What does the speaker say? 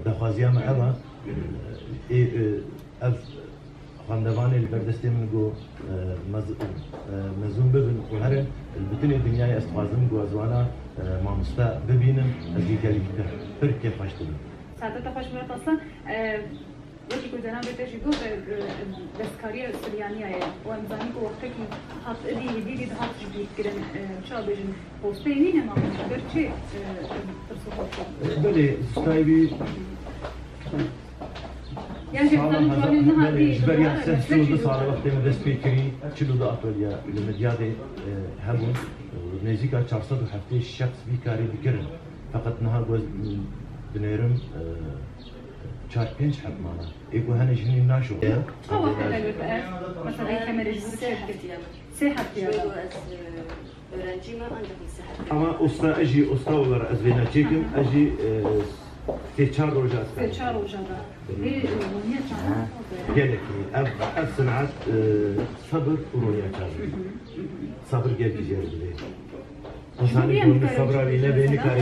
دخوازیام اما اف خاندوانی البردستی من گو مزون ببین و هرن البتنی دنیای استخوازم گو ازوانا مامستا ببینم از دیگری که پر که خوشتم. ساعت خوش میاد اصلا وقتی که جناب بهش گفت دستکاری سریانی आहे و امزانی کو وقتی که حاط دی ده حاط جدید کردن چه بیشتر پوستی نه ما گرچه تصور بله استایبی يعني جبريا سنسلو صار وقت مدرس فكري شنو ده أطوليا المديادة هبون نزيكا 407 شخص بيكاري بكرن فقط نهار جوز بنيرم 4-5 حد معنا إيكو هنا جني ناشو هو حلو الفئات مثلا أي كاميرا ساحة ديالها öğrenciyim ancak sıhhat. Ama usta usta olarak azvena çekim aji teçar olacağız. teçar olacağında. Niye çağırdı? Gerek ev sanat sabır uğraya çağırdı. Sabır geleceğiz bile. İnsanın gönlü sabır alayla beni kârı